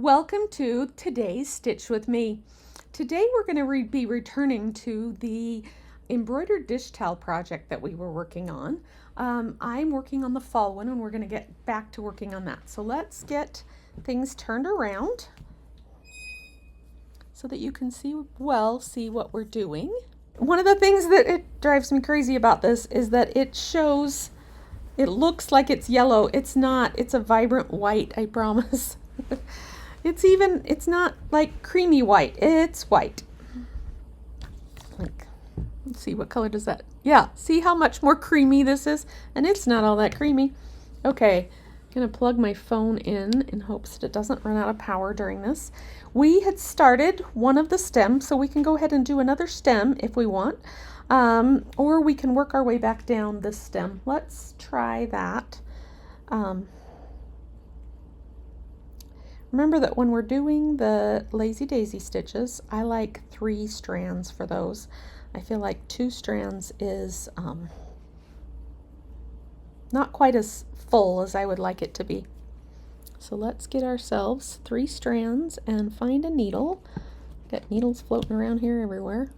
Welcome to today's Stitch with Me. Today we're going to be returning to the embroidered dish towel project that we were working on. I'm working on the fall one and we're going to get back to working on that. So let's get things turned around so that you can see what we're doing. One of the things that it drives me crazy about this is that it looks like it's yellow. It's not. It's a vibrant white, I promise. It's not like creamy white. It's white. Let's see, what color does that? Yeah, see how much more creamy this is? And it's not all that creamy. Okay, I'm gonna plug my phone in hopes that it doesn't run out of power during this. We had started one of the stems, so we can go ahead and do another stem if we want. Or we can work our way back down this stem. Let's try that. Remember that when we're doing the Lazy Daisy stitches, I like 3 strands for those. I feel like 2 strands is not quite as full as I would like it to be. So let's get ourselves 3 strands and find a needle. Got needles floating around here everywhere.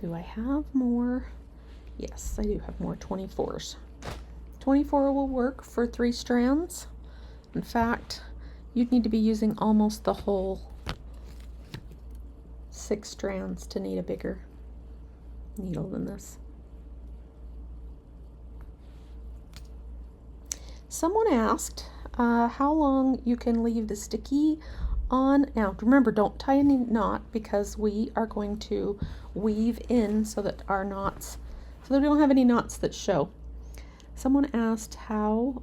Do I have more? Yes, I do have more 24s. 24 will work for 3 strands. In fact, you'd need to be using almost the whole 6 strands to need a bigger needle than this. Someone asked how long you can leave the sticky on. Now remember, don't tie any knot because we are going to weave in so that we don't have any knots that show. Someone asked how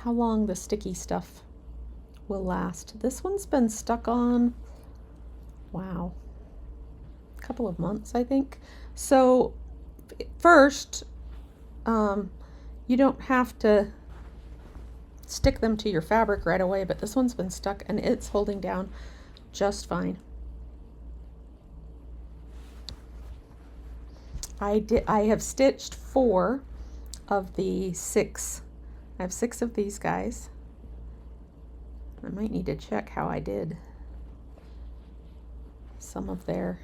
long the sticky stuff will last. This one's been stuck on, wow, a couple of months, I think. So first, you don't have to stick them to your fabric right away, but this one's been stuck and it's holding down just fine. I have stitched 4 of the 6. I have 6 of these guys. I might need to check how I did some of their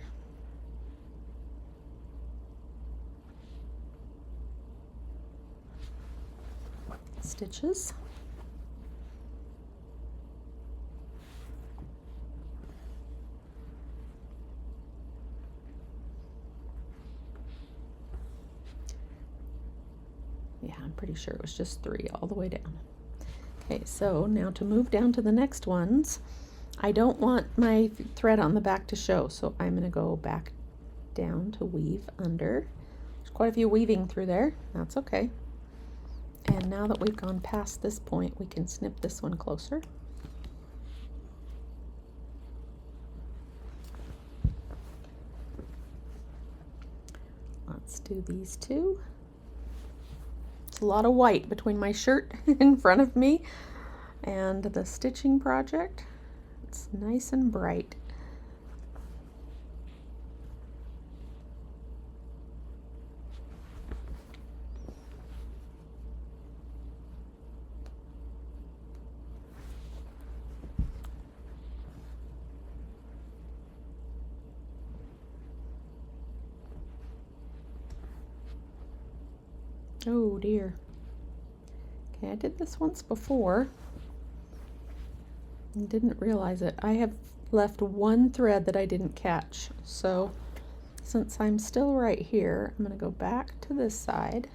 stitches. Yeah, I'm pretty sure it was just 3 all the way down. Okay, so now to move down to the next ones, I don't want my thread on the back to show, so I'm going to go back down to weave under. There's quite a few weaving through there. That's okay. And now that we've gone past this point, we can snip this one closer. Let's do these 2. It's a lot of white between my shirt in front of me and the stitching project. It's nice and bright. Oh dear. Okay, I did this once before and didn't realize it. I have left 1 thread that I didn't catch. So since I'm still right here, I'm going to go back to this side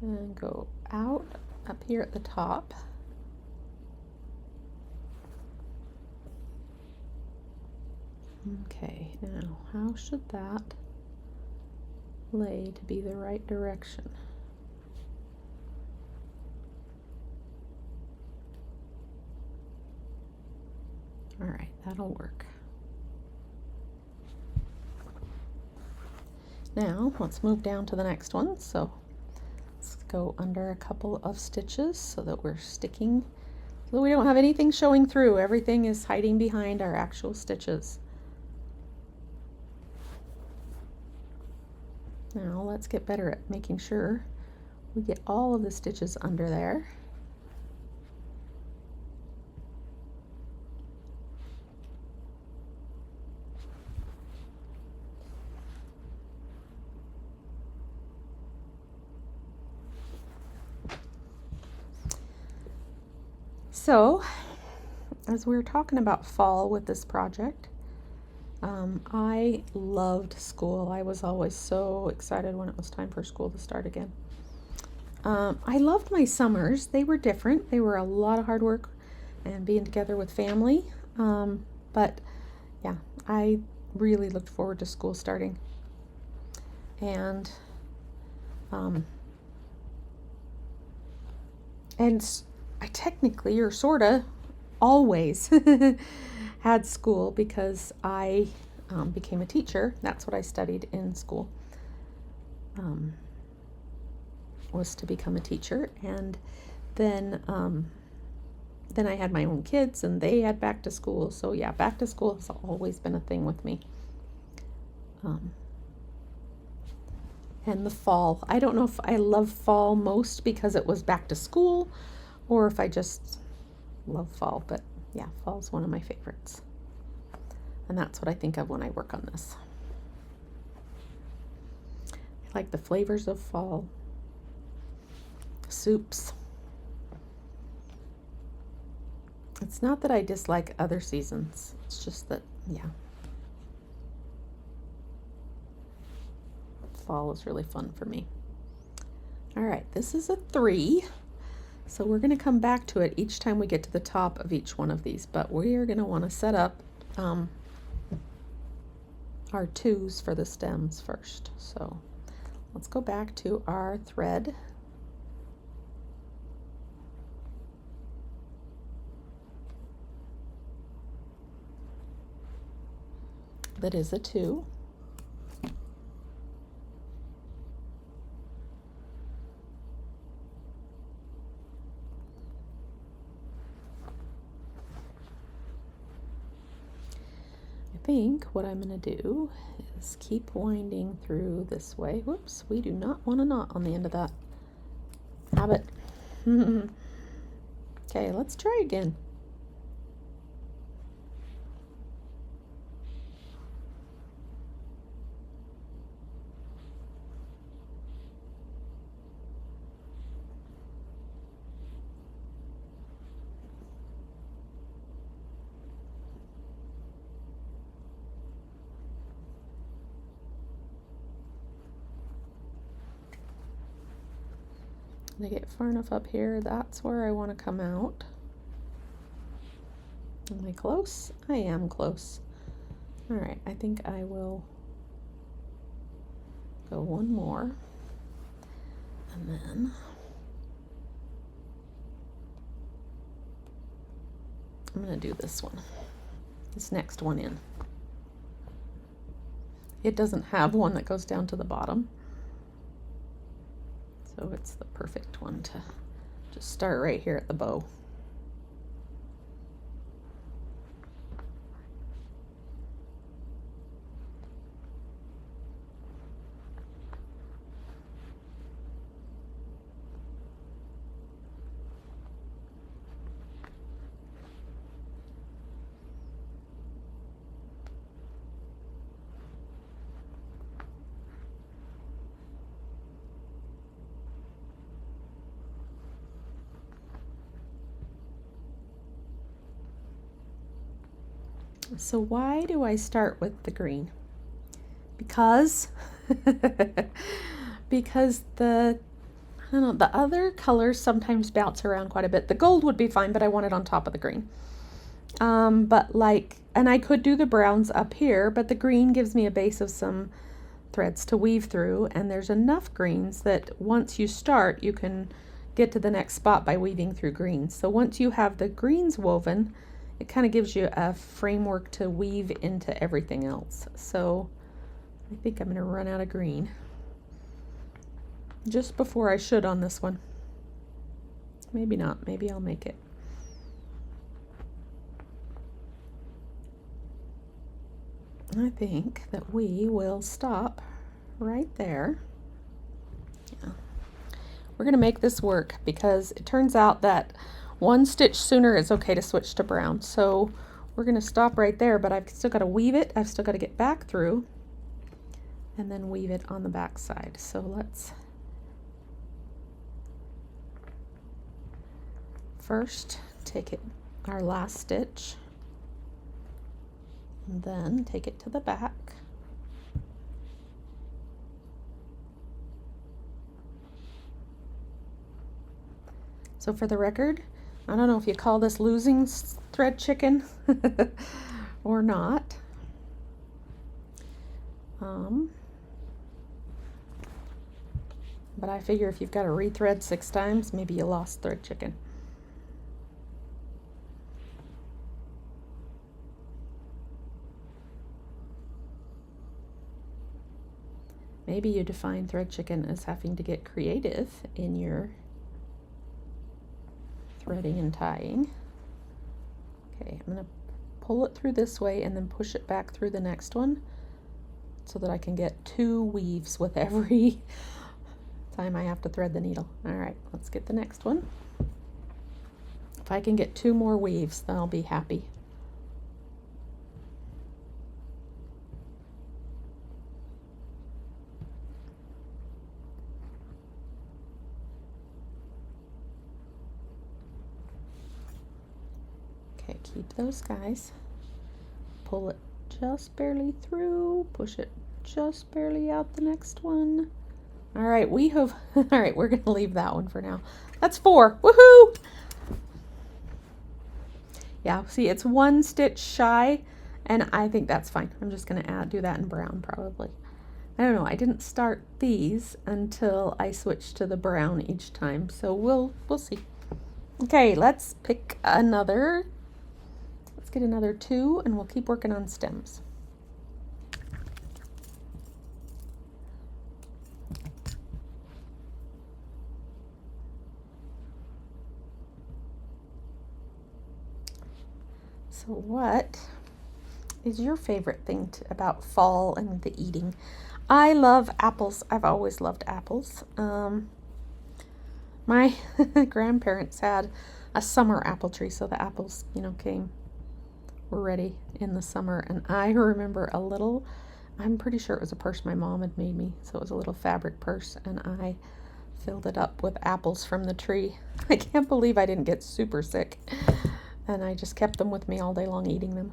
and go out up here at the top. Okay, now how should that lay to be the right direction? All right, that'll work. Now let's move down to the next one. So let's go under a couple of stitches so that we're sticking So we don't have anything showing through. Everything is hiding behind our actual stitches. Now let's get better at making sure we get all of the stitches under there. So, as we were talking about fall with this project, I loved school. I was always so excited when it was time for school to start again. I loved my summers. They were different. They were a lot of hard work and being together with family. But yeah, I really looked forward to school starting. And I technically, or sorta, always had school because I became a teacher. That's what I studied in school, was to become a teacher. And then I had my own kids and they had back to school. So yeah, back to school has always been a thing with me. And the fall, I don't know if I love fall most because it was back to school or if I just love fall, but yeah, fall's one of my favorites. And that's what I think of when I work on this. I like the flavors of fall. Soups. It's not that I dislike other seasons. It's just that, yeah. Fall is really fun for me. All right, this is a 3. So we're going to come back to it each time we get to the top of each one of these, but we are going to want to set up our 2s for the stems first. So let's go back to our thread. That is a 2. I think what I'm going to do is keep winding through this way. Whoops, we do not want a knot on the end of that. Have it. Okay, let's try again. When I get far enough up here, that's where I want to come out. Am I close? I am close. All right, I think I will go one more. And then I'm going to do this one, this next one in. It doesn't have one that goes down to the bottom. So it's the perfect one to just start right here at the bow. So why do I start with the green? Because because I don't know, the other colors sometimes bounce around quite a bit. The gold would be fine, but I want it on top of the green. But and I could do the browns up here, but the green gives me a base of some threads to weave through, and there's enough greens that once you start, you can get to the next spot by weaving through greens. So once you have the greens woven, it kind of gives you a framework to weave into everything else. So I think I'm going to run out of green just before I should on this one. Maybe not. Maybe I'll make it. I think that we will stop right there. Yeah. We're going to make this work because it turns out that one stitch sooner is okay to switch to brown. So we're going to stop right there, but I've still got to weave it. I've still got to get back through and then weave it on the back side. So let's first take it our last stitch and then take it to the back. So for the record, I don't know if you call this losing thread chicken or not. But I figure if you've got to rethread 6 times, maybe you lost thread chicken. Maybe you define thread chicken as having to get creative in your threading and tying. Okay, I'm going to pull it through this way and then push it back through the next one so that I can get 2 weaves with every time I have to thread the needle. All right, let's get the next one. If I can get 2 more weaves, then I'll be happy. Okay, keep those guys. Pull it just barely through, push it just barely out the next one. All right, we have, all right, we're going to leave that one for now. That's 4. Woohoo! Yeah, see, it's 1 stitch shy, and I think that's fine. I'm just going to do that in brown probably. I don't know, I didn't start these until I switched to the brown each time, so we'll see. Okay, let's pick another. Let's get another 2, and we'll keep working on stems. So what is your favorite thing about fall and the eating? I love apples. I've always loved apples. My grandparents had a summer apple tree, so the apples, were ready in the summer. And I remember I'm pretty sure it was a purse my mom had made me. So it was a little fabric purse, and I filled it up with apples from the tree. I can't believe I didn't get super sick. And I just kept them with me all day long, eating them.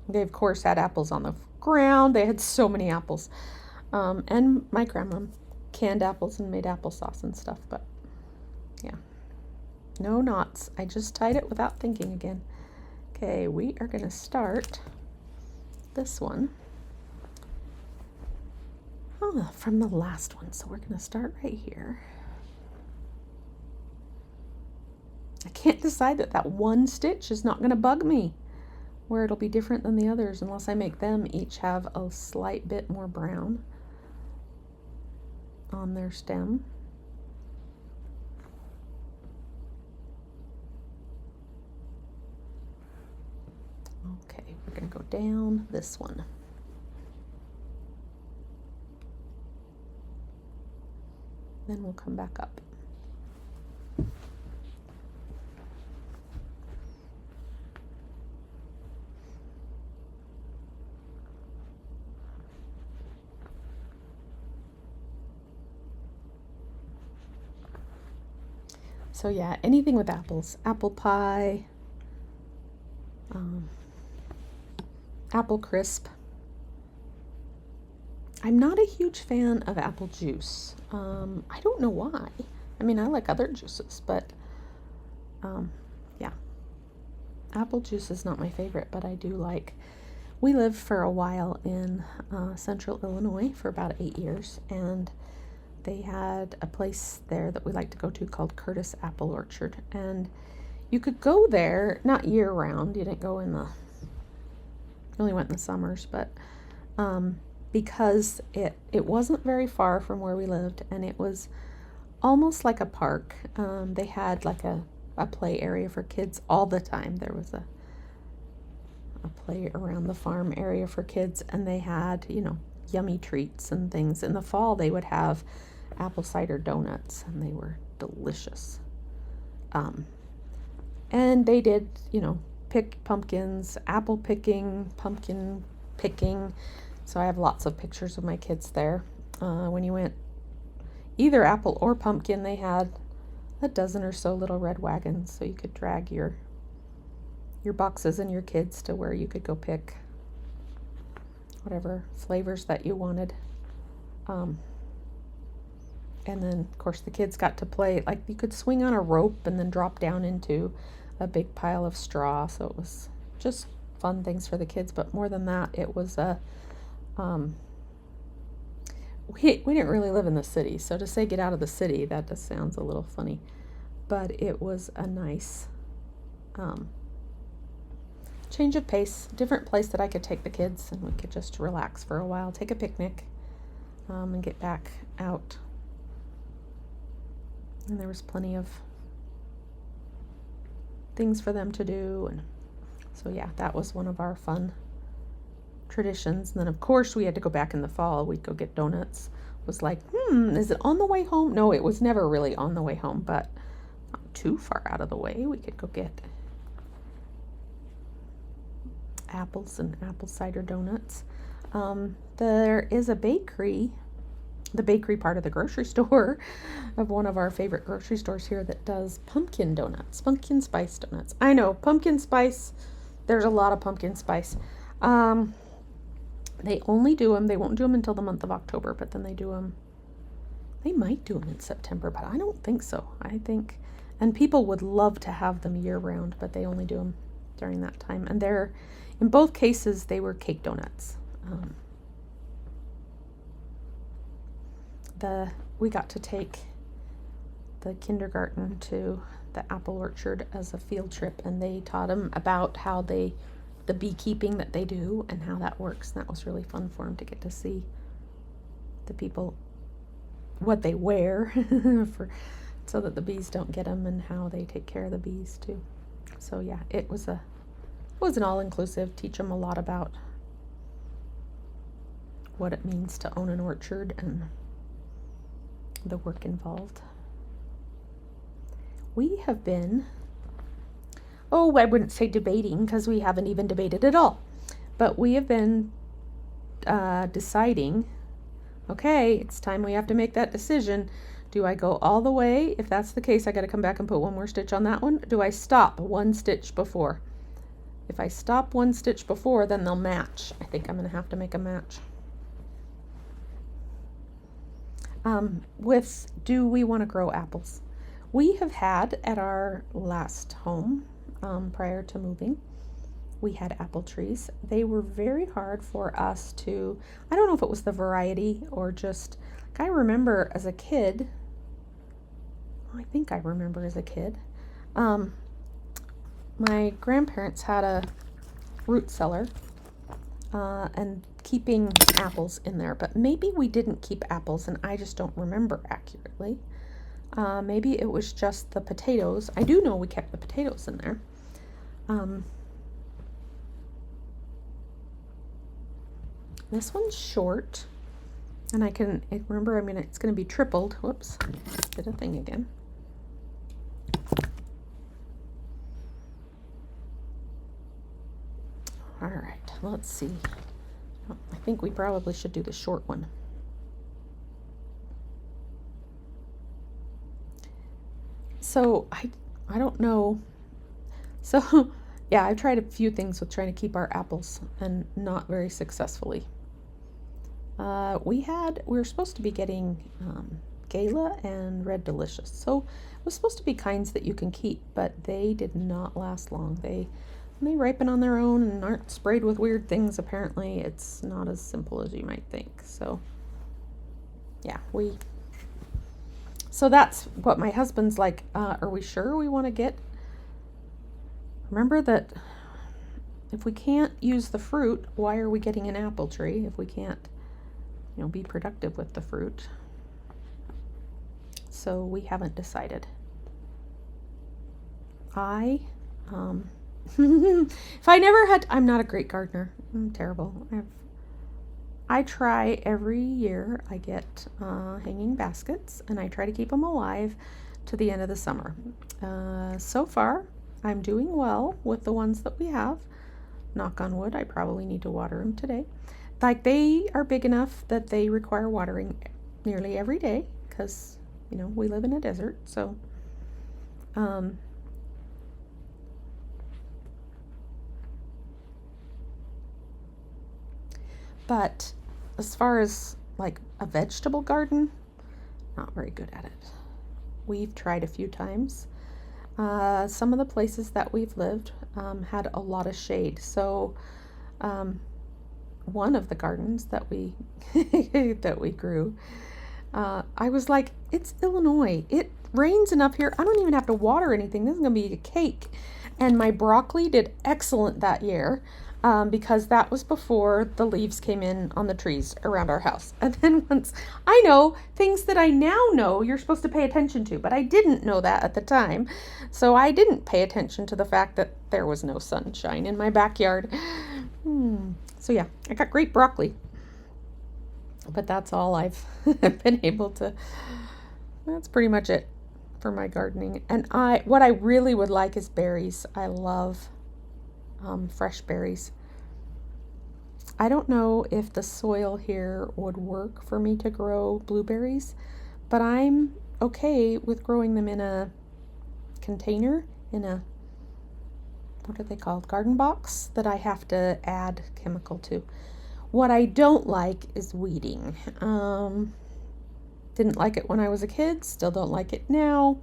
They, of course, had apples on the ground. They had so many apples. And my grandma canned apples and made applesauce and stuff. But, yeah. No knots. I just tied it without thinking again. Okay, we are going to start this one from the last one. So we're going to start right here. I can't decide that 1 stitch is not going to bug me, where it'll be different than the others unless I make them each have a slight bit more brown on their stem. Okay, we're going to go down this one. Then we'll come back up. So yeah, anything with apples. Apple pie, apple crisp. I'm not a huge fan of apple juice. I don't know why. I mean, I like other juices, but yeah. Apple juice is not my favorite, but I do like. We lived for a while in central Illinois for about 8 years, and they had a place there that we like to go to called Curtis Apple Orchard, and you could go there, not year round, you didn't go you only went in the summers, but because it wasn't very far from where we lived, and it was almost like a park. They had like a play area for kids all the time. There was a play around the farm area for kids, and they had, yummy treats and things. In the fall, they would have apple cider donuts, and they were delicious. And they did, pick pumpkins, apple picking, pumpkin picking. So I have lots of pictures of my kids there. When you went either apple or pumpkin, they had a dozen or so little red wagons, so you could drag your boxes and your kids to where you could go pick whatever flavors that you wanted. And then, of course, the kids got to play, like you could swing on a rope and then drop down into a big pile of straw. So it was just fun things for the kids. But more than that, it was we didn't really live in the city. So to say get out of the city, that just sounds a little funny. But it was a nice change of pace, different place that I could take the kids, and we could just relax for a while, take a picnic, and get back out. And there was plenty of things for them to do. And so, yeah, that was one of our fun traditions. And then, of course, we had to go back in the fall. We'd go get donuts. It was like, is it on the way home? No, it was never really on the way home, but not too far out of the way. We could go get apples and apple cider donuts. There is a bakery, the bakery part of the grocery store of one of our favorite grocery stores here, that does pumpkin donuts, pumpkin spice donuts. I know, pumpkin spice, there's a lot of pumpkin spice. They only do them, they won't do them until the month of October, but then they might do them in September, but I don't think so. And people would love to have them year round, but they only do them during that time. And in both cases, they were cake donuts. We got to take the kindergarten to the apple orchard as a field trip, and they taught them about how the beekeeping that they do and how that works. And that was really fun for them to get to see the people, what they wear so that the bees don't get them, and how they take care of the bees too. So yeah, it was an all-inclusive, teach them a lot about what it means to own an orchard and the work involved. We have been, I wouldn't say debating, because we haven't even debated at all, but we have been deciding, okay, it's time we have to make that decision. Do I go all the way? If that's the case, I got to come back and put one more stitch on that one. Do I stop one stitch before? If I stop one stitch before, then they'll match. I think I'm going to have to make a match. Do we want to grow apples? We have had at our last home, prior to moving, we had apple trees. They were very hard for us to, I don't know if it was the variety or just, I remember as a kid, my grandparents had a root cellar, and keeping apples in there, but maybe we didn't keep apples and I just don't remember accurately. Maybe it was just the potatoes. I do know we kept the potatoes in there. This one's short, and it's going to be tripled. Whoops, did a thing again. All right, let's see. I think we probably should do the short one. So I don't know. So yeah, I've tried a few things with trying to keep our apples, and not very successfully. We were supposed to be getting Gala and Red Delicious. So it was supposed to be kinds that you can keep, but they did not last long. They ripen on their own and aren't sprayed with weird things. Apparently it's not as simple as you might think. So yeah, so that's what my husband's like, are we sure we want to get? Remember that if we can't use the fruit, why are we getting an apple tree if we can't, be productive with the fruit? So we haven't decided. If I never had, I'm not a great gardener. I'm terrible. I try every year. I get hanging baskets, and I try to keep them alive to the end of the summer. So far, I'm doing well with the ones that we have. Knock on wood, I probably need to water them today. Like, they are big enough that they require watering nearly every day because, we live in a desert. So, um, but as far as like a vegetable garden, not very good at it. We've tried a few times. Some of the places that we've lived had a lot of shade. So one of the gardens that we that we grew, I was like, it's Illinois. It rains enough here. I don't even have to water anything. This is going to be a cake. And my broccoli did excellent that year. Because that was before the leaves came in on the trees around our house. And then once I know things that I now know you're supposed to pay attention to, but I didn't know that at the time. So I didn't pay attention to the fact that there was no sunshine in my backyard. So yeah, I got great broccoli. But that's all I've been able to, that's pretty much it for my gardening. And what I really would like is berries. I love fresh berries. I don't know if the soil here would work for me to grow blueberries, but I'm okay with growing them in a container, in a, what are they called, garden box that I have to add chemical to. What I don't like is weeding. Didn't like it when I was a kid, still don't like it now.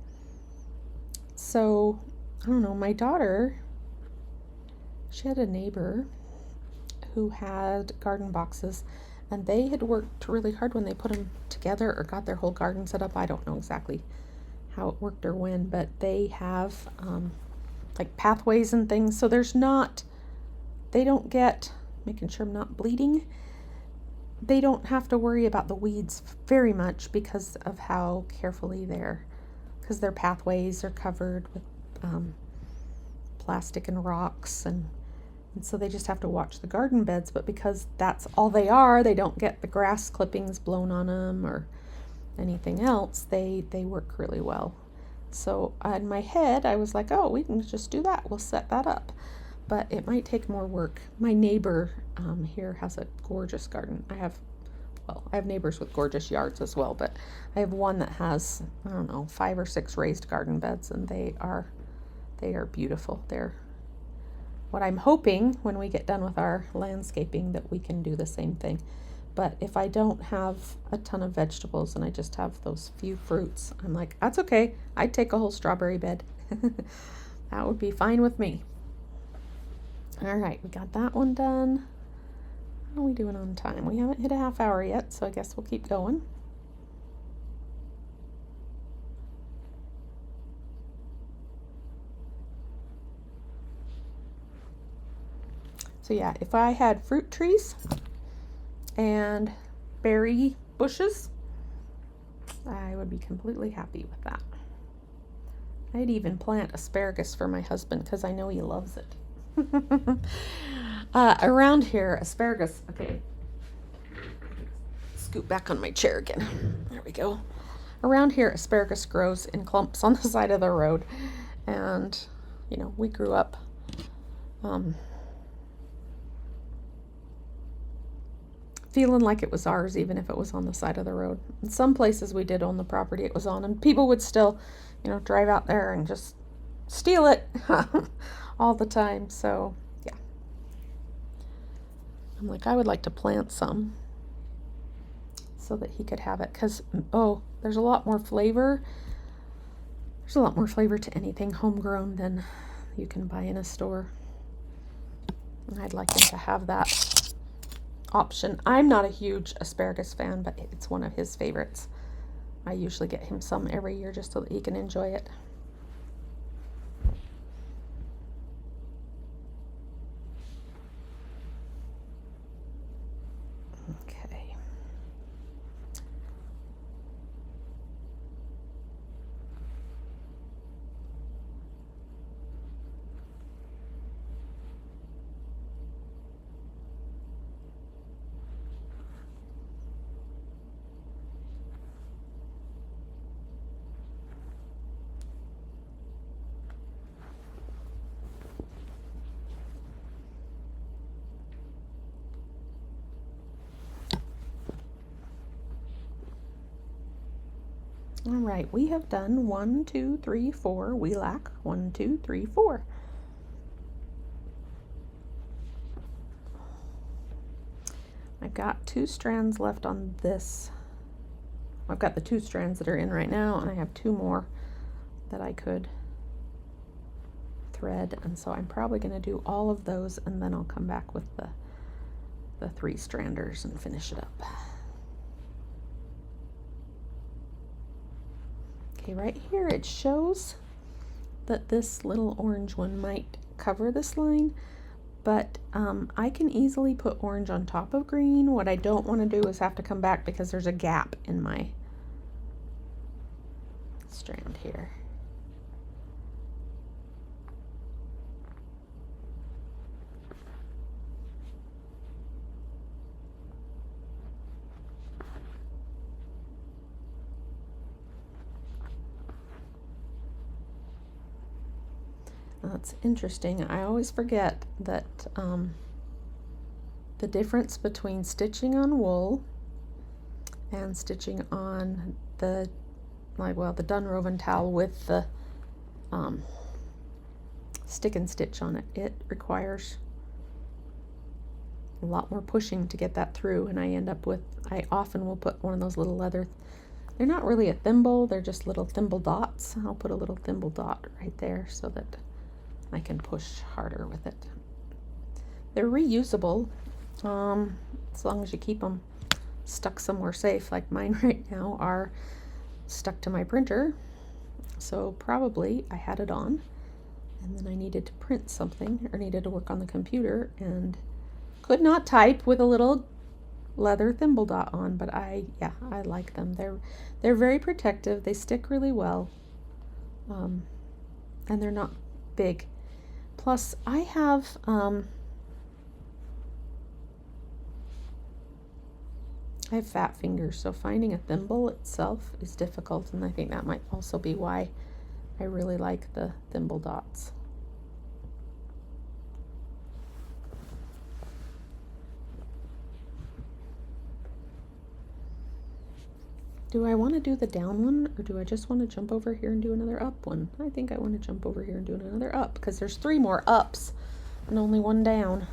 So, I don't know, my daughter, she had a neighbor who had garden boxes, and they had worked really hard when they put them together or got their whole garden set up. I don't know exactly how it worked or when, but they have like pathways and things, so they don't get, making sure I'm not bleeding, they don't have to worry about the weeds very much because of how carefully because their pathways are covered with plastic and rocks, and so they just have to watch the garden beds. But because that's all they are, they don't get the grass clippings blown on them or anything else. They work really well. So in my head, I was like, oh, we can just do that. We'll set that up. But it might take more work. My neighbor here has a gorgeous garden. I have neighbors with gorgeous yards as well, but I have one that has, I don't know, 5 or 6 raised garden beds, and they are beautiful. They're what I'm hoping when we get done with our landscaping that we can do the same thing. But if I don't have a ton of vegetables and I just have those few fruits, I'm like, that's okay. I'd take a whole strawberry bed. That would be fine with me. All right, we got that one done. How are we doing on time? We haven't hit a half hour yet, so I guess we'll keep going. So yeah, if I had fruit trees and berry bushes, I would be completely happy with that. I'd even plant asparagus for my husband because I know he loves it. Around here, asparagus, okay, scoot back on my chair again. There we go. Around here, asparagus grows in clumps on the side of the road. And, we grew up feeling like it was ours, even if it was on the side of the road. In some places we did own the property it was on, and people would still, drive out there and just steal it all the time. So, yeah. I'm like, I would like to plant some so that he could have it, because, there's a lot more flavor. There's a lot more flavor to anything homegrown than you can buy in a store. And I'd like him to have that option. I'm not a huge asparagus fan, but it's one of his favorites. I usually get him some every year just so that he can enjoy it. Okay. All right, we have done 1, 2, 3, 4. We lack 1, 2, 3, 4. I've got 2 strands left on this. I've got the 2 strands that are in right now, and I have 2 more that I could thread, and so I'm probably going to do all of those, and then I'll come back with the 3 stranders and finish it up. Okay, right here it shows that this little orange one might cover this line, but I can easily put orange on top of green. What I don't want to do is have to come back because there's a gap in my strand here. That's interesting. I always forget that the difference between stitching on wool and stitching on the the Dunwoven towel with the stick and stitch on it. It requires a lot more pushing to get that through, and I often will put one of those little leather, they're not really a thimble, they're just little thimble dots. I'll put a little thimble dot right there so that I can push harder with it. They're reusable as long as you keep them stuck somewhere safe, like mine right now are stuck to my printer. So probably I had it on and then I needed to print something or needed to work on the computer and could not type with a little leather thimble dot on, but I like them. They're very protective. They stick really well, and they're not big. Plus, I have fat fingers, so finding a thimble itself is difficult, and I think that might also be why I really like the thimble dots. Do I want to do the down one, or do I just want to jump over here and do another up one? I think I want to jump over here and do another up, because there's 3 more ups and only 1 down.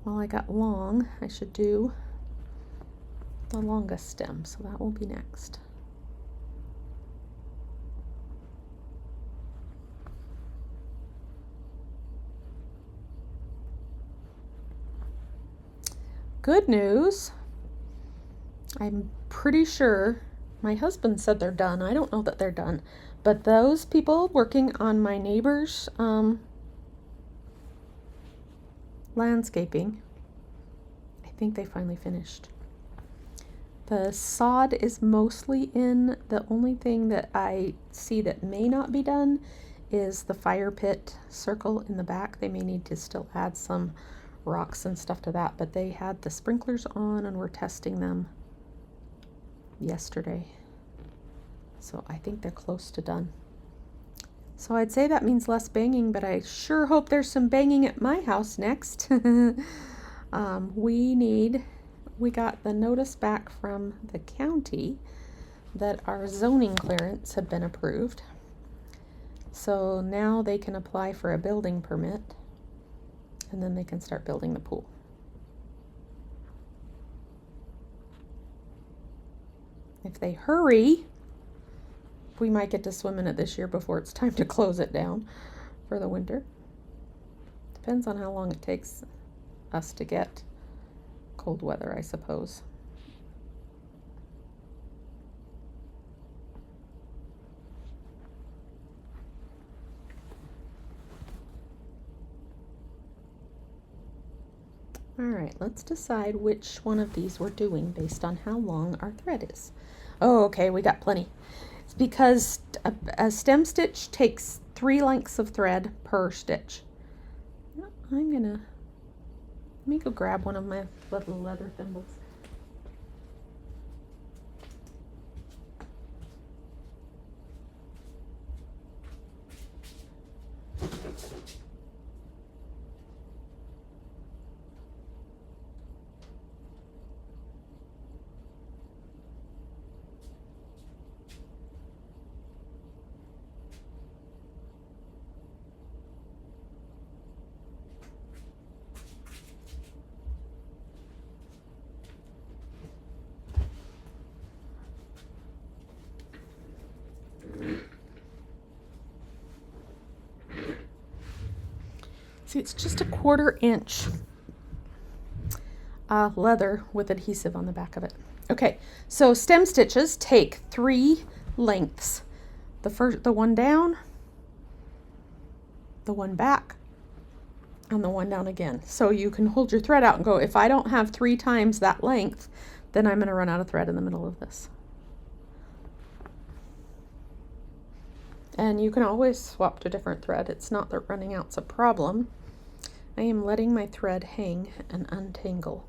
While I got long, I should do the longest stem, so that will be next. Good news. I'm pretty sure my husband said they're done. I don't know that they're done, but those people working on my neighbor's landscaping, I think they finally finished. The sod is mostly in. The only thing that I see that may not be done is the fire pit circle in the back. They may need to still add some rocks and stuff to that, but they had the sprinklers on and were testing them yesterday, so I think they're close to done. So I'd say that means less banging, but I sure hope there's some banging at my house next. We got the notice back from the county that our zoning clearance had been approved, so now they can apply for a building permit and then they can start building the pool. If they hurry, we might get to swim in it this year before it's time to close it down for the winter. Depends on how long it takes us to get cold weather, I suppose. All right, let's decide which one of these we're doing based on how long our thread is. Oh, okay, we got plenty. It's because a stem stitch takes 3 lengths of thread per stitch. Let me go grab one of my little leather thimbles. See, it's just a 1/4 inch leather with adhesive on the back of it. Okay, so stem stitches take 3 lengths. The one down, the one back, and the one down again. So you can hold your thread out and go, if I don't have 3 times that length, then I'm going to run out of thread in the middle of this. And you can always swap to different thread. It's not that running out's a problem. I am letting my thread hang and untangle.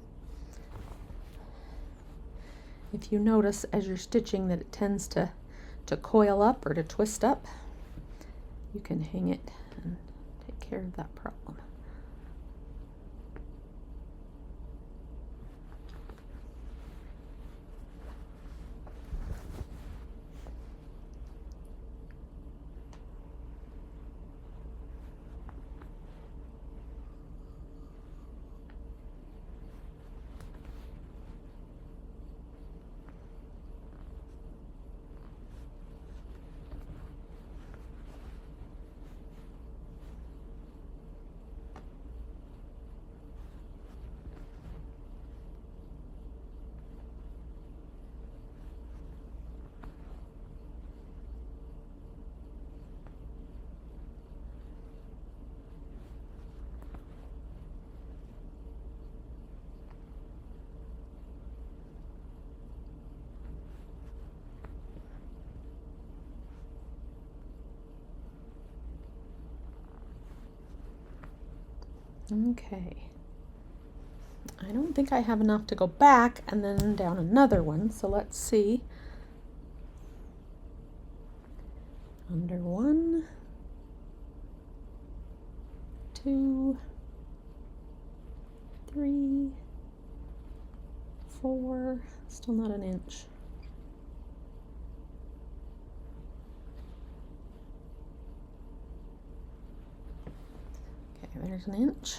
If you notice as you're stitching that it tends to coil up or to twist up, you can hang it and take care of that problem. Okay, I don't think I have enough to go back and then down another one, so let's see. Under 1, 2, 3, 4, still not an inch. Okay, there's an inch.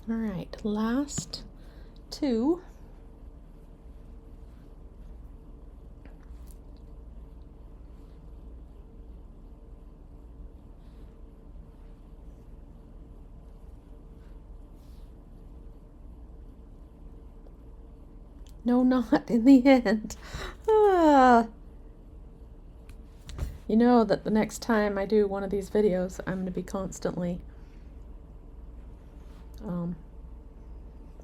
All right, last 2. No knot in the end. You know that the next time I do one of these videos, I'm going to be constantly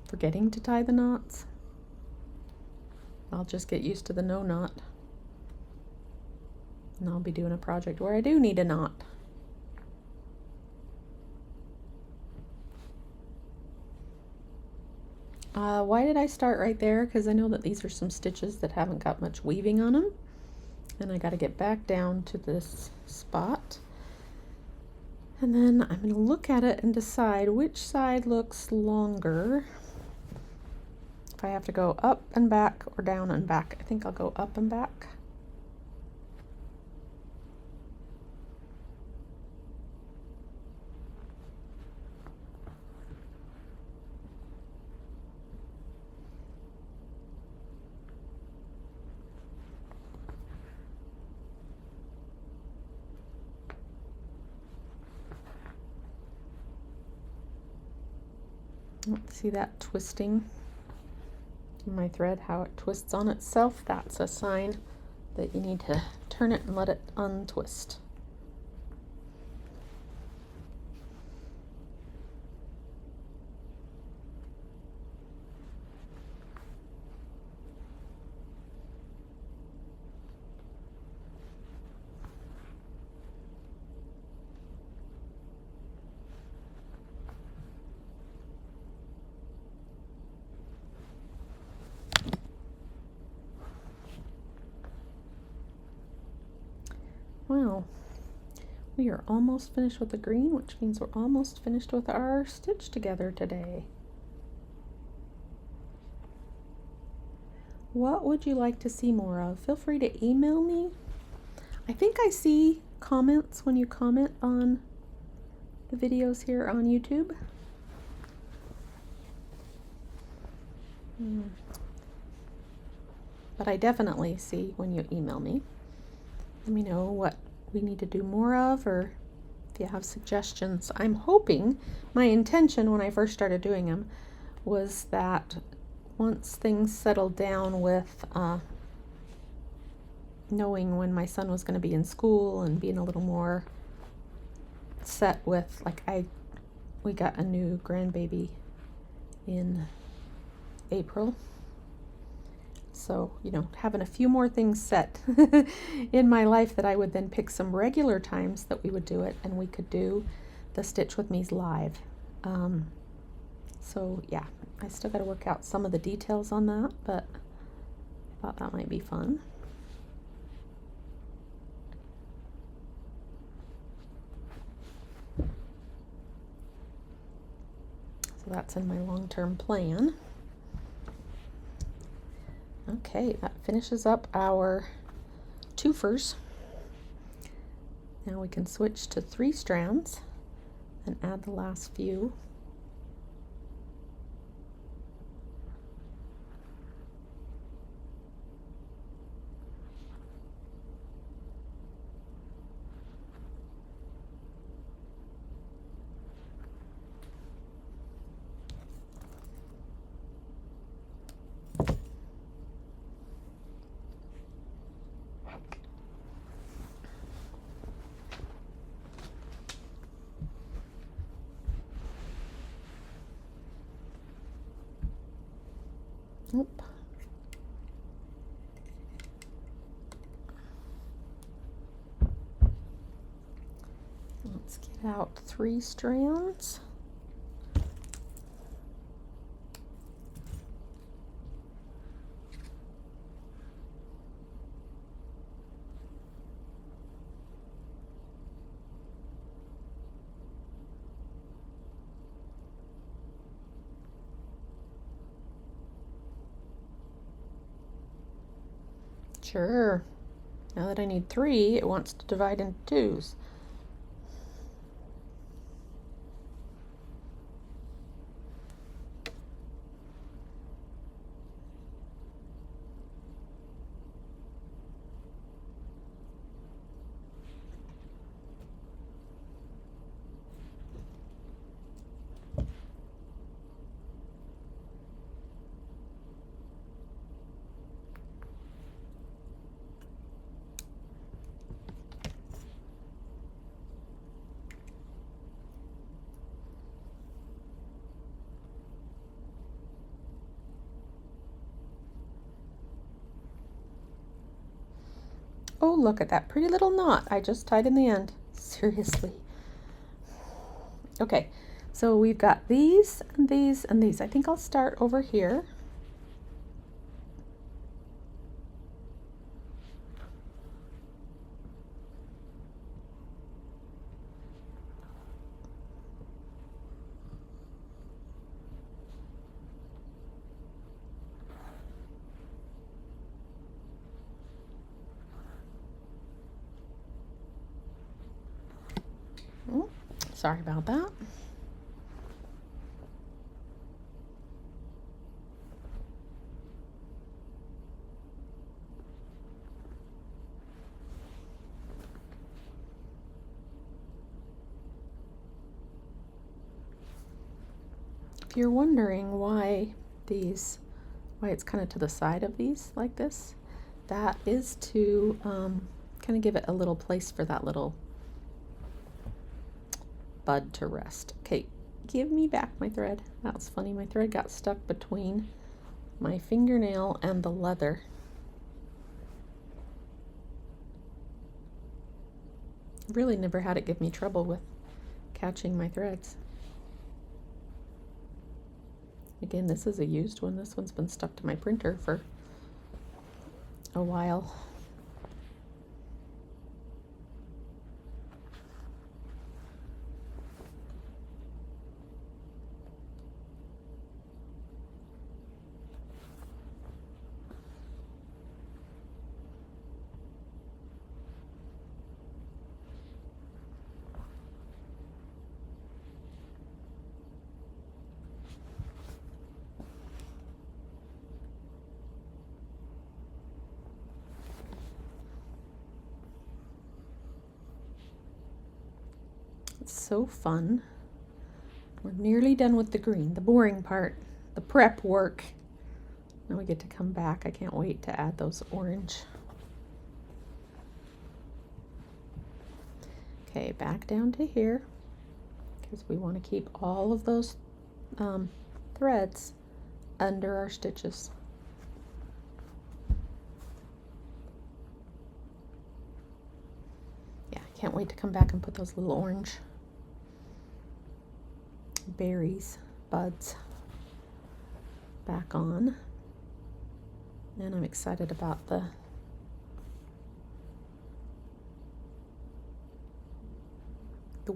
forgetting to tie the knots. I'll just get used to the no knot. And I'll be doing a project where I do need a knot. Why did I start right there? Because I know that these are some stitches that haven't got much weaving on them. And I got to get back down to this spot. And then I'm going to look at it and decide which side looks longer. If I have to go up and back or down and back, I think I'll go up and back. See that twisting in my thread, how it twists on itself? That's a sign that you need to turn it and let it untwist. Wow, we are almost finished with the green, which means we're almost finished with our stitch together today. What would you like to see more of? Feel free to email me. I think I see comments when you comment on the videos here on YouTube. But I definitely see when you email me. Let me know what we need to do more of, or if you have suggestions. I'm hoping, my intention when I first started doing them was that once things settled down with knowing when my son was going to be in school and being a little more set with, like, we got a new grandbaby in April. So, you know, having a few more things set in my life, that I would then pick some regular times that we would do it, and we could do the Stitch With Me's live. So yeah, I still got to work out some of the details on that, but I thought that might be fun. So that's in my long-term plan. Okay, that finishes up our twofers. Now we can switch to 3 strands and add the last few. Oop. Let's get out 3 strands. Sure. Now that I need 3, it wants to divide into 2s. Oh, look at that pretty little knot I just tied in the end. Seriously. Okay, so we've got these and these and these. I think I'll start over here. Oh, sorry about that. If you're wondering why it's kind of to the side of these like this, that is to kind of give it a little place for that little bud to rest. Okay, give me back my thread. That was funny. My thread got stuck between my fingernail and the leather. Really never had it give me trouble with catching my threads. Again, this is a used one. This one's been stuck to my printer for a while. It's so fun. We're nearly done with the green, the boring part, the prep work. Now we get to come back. I can't wait to add those orange. Okay, back down to here because we want to keep all of those threads under our stitches. Yeah, I can't wait to come back and put those little orange berries, buds back on. And I'm excited about the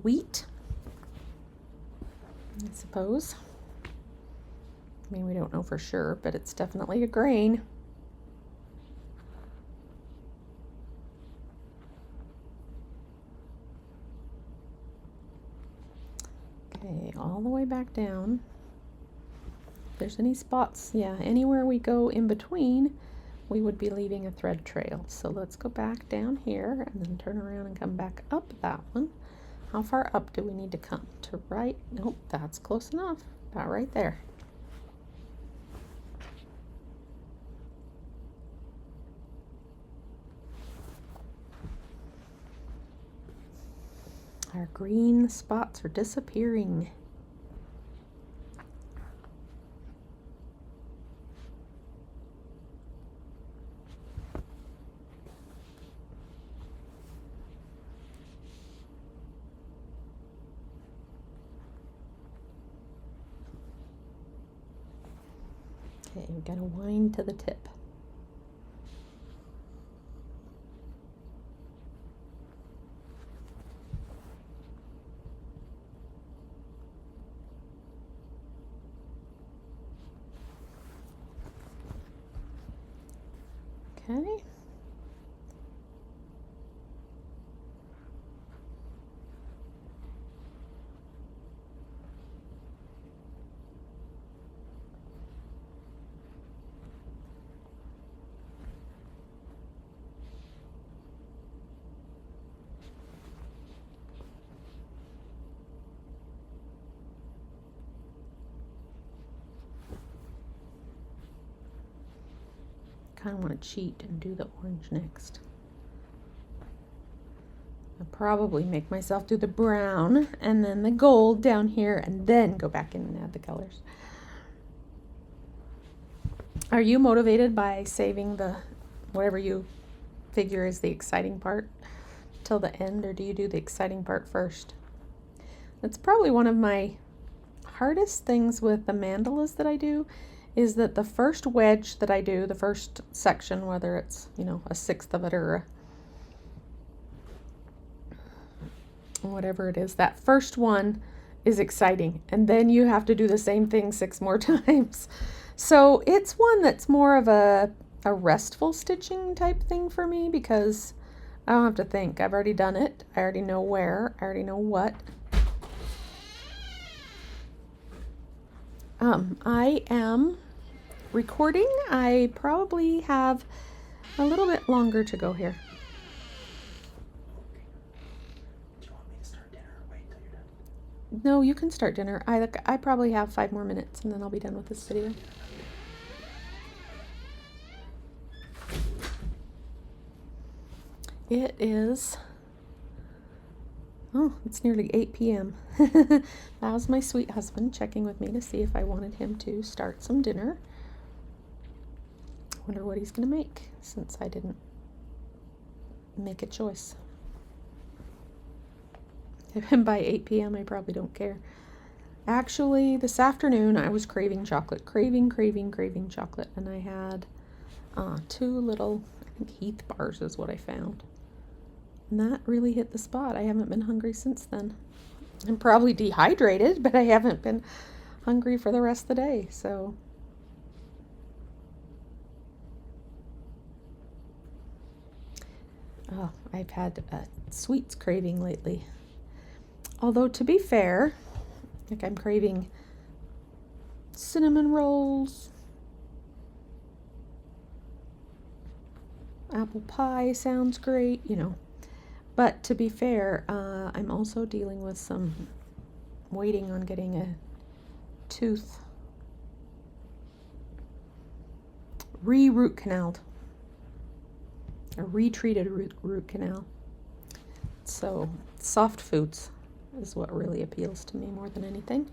wheat, I suppose. I mean, we don't know for sure, but it's definitely a grain. Okay, all the way back down. If there's any spots, yeah, anywhere we go in between, we would be leaving a thread trail. So let's go back down here and then turn around and come back up that one. How far up do we need to come? To right? Nope, that's close enough. About right there. Our green spots are disappearing. Okay, we gotta wind to the tip. Okay. Kind of want to cheat and do the orange next. I'll probably make myself do the brown and then the gold down here and then go back in and add the colors. Are you motivated by saving the whatever you figure is the exciting part till the end, or do you do the exciting part first? That's probably one of my hardest things with the mandalas that I do, is that the first wedge that I do, the first section, whether it's, you know, a sixth of it or whatever it is, that first one is exciting. And then you have to do the same thing 6 more times. So it's one that's more of a restful stitching type thing for me because I don't have to think. I've already done it. I already know where. I already know what. I am recording. I probably have a little bit longer to go here. Do you want me to start dinner or wait till you're done? No, you can start dinner. I probably have 5 more minutes and then I'll be done with this video. It is, oh, it's nearly 8 p.m. That was my sweet husband checking with me to see if I wanted him to start some dinner. Wonder what he's going to make since I didn't make a choice. And by 8 p.m. I probably don't care. Actually, this afternoon I was craving chocolate. Craving chocolate. And I had 2 little, I think Heath bars is what I found. And that really hit the spot. I haven't been hungry since then. I'm probably dehydrated, but I haven't been hungry for the rest of the day, so. Oh, I've had a sweets craving lately. Although, to be fair, like I'm craving cinnamon rolls, apple pie sounds great, you know. But to be fair, I'm also dealing with waiting on getting a tooth root canaled, a retreated root canal. So soft foods is what really appeals to me more than anything.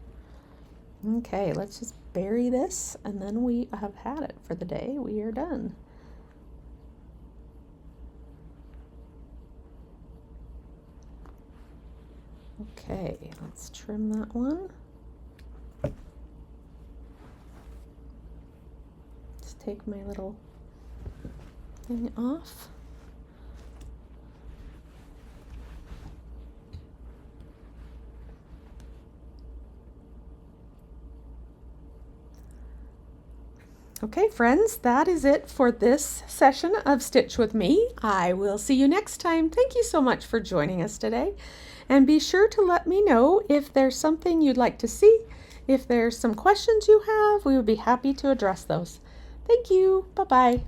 Okay, let's just bury this, and then we have had it for the day. We are done. Okay, let's trim that one. Just take my little thing off. Okay, friends, that is it for this session of Stitch with Me. I will see you next time. Thank you so much for joining us today. And be sure to let me know if there's something you'd like to see. If there's some questions you have, we would be happy to address those. Thank you. Bye-bye.